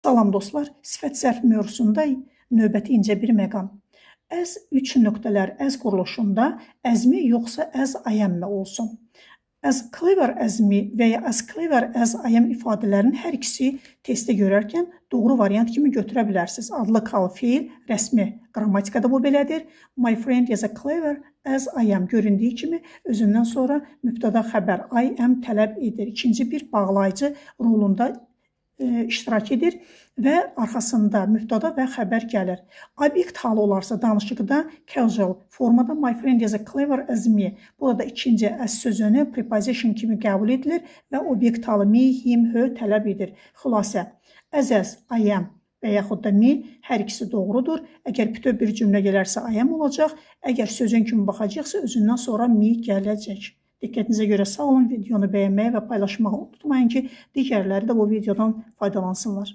Salam dostlar, sifət zərf mövzusunda növbəti incə bir məqam. As 3 nöqtələr as quruluşunda as-mi yoxsa as I am-mi olsun? As clever as-mi və ya as clever as I am ifadələrin hər ikisi testdə görərkən doğru variant kimi götürə bilərsiniz. Adlı kal feil, rəsmi qrammatikada bu belədir. My friend is as clever as I am göründüyü kimi özündən sonra mübtəda xəbər I am tələb edir. İkinci bir bağlayıcı rolunda iştirak edir və arxasında mübtəda və xəbər gəlir. Obyekt halı olarsa danışıqda casual formada my friend is as clever as me. Burada ikinci as sözünü preposition kimi qəbul edilir və obyekt halı me, him, her tələb edir. Xülasə, as, I am və yaxud da me hər ikisi doğrudur. Əgər bütöv bir cümlə gələrsə I am olacaq. Əgər sözün kimi baxacaqsa özündən sonra me gələcək. Diqqətinizə görə sağ olun. Videonu bəyənməyi və paylaşmağı unutmayın ki, digərləri də bu videodan faydalansınlar.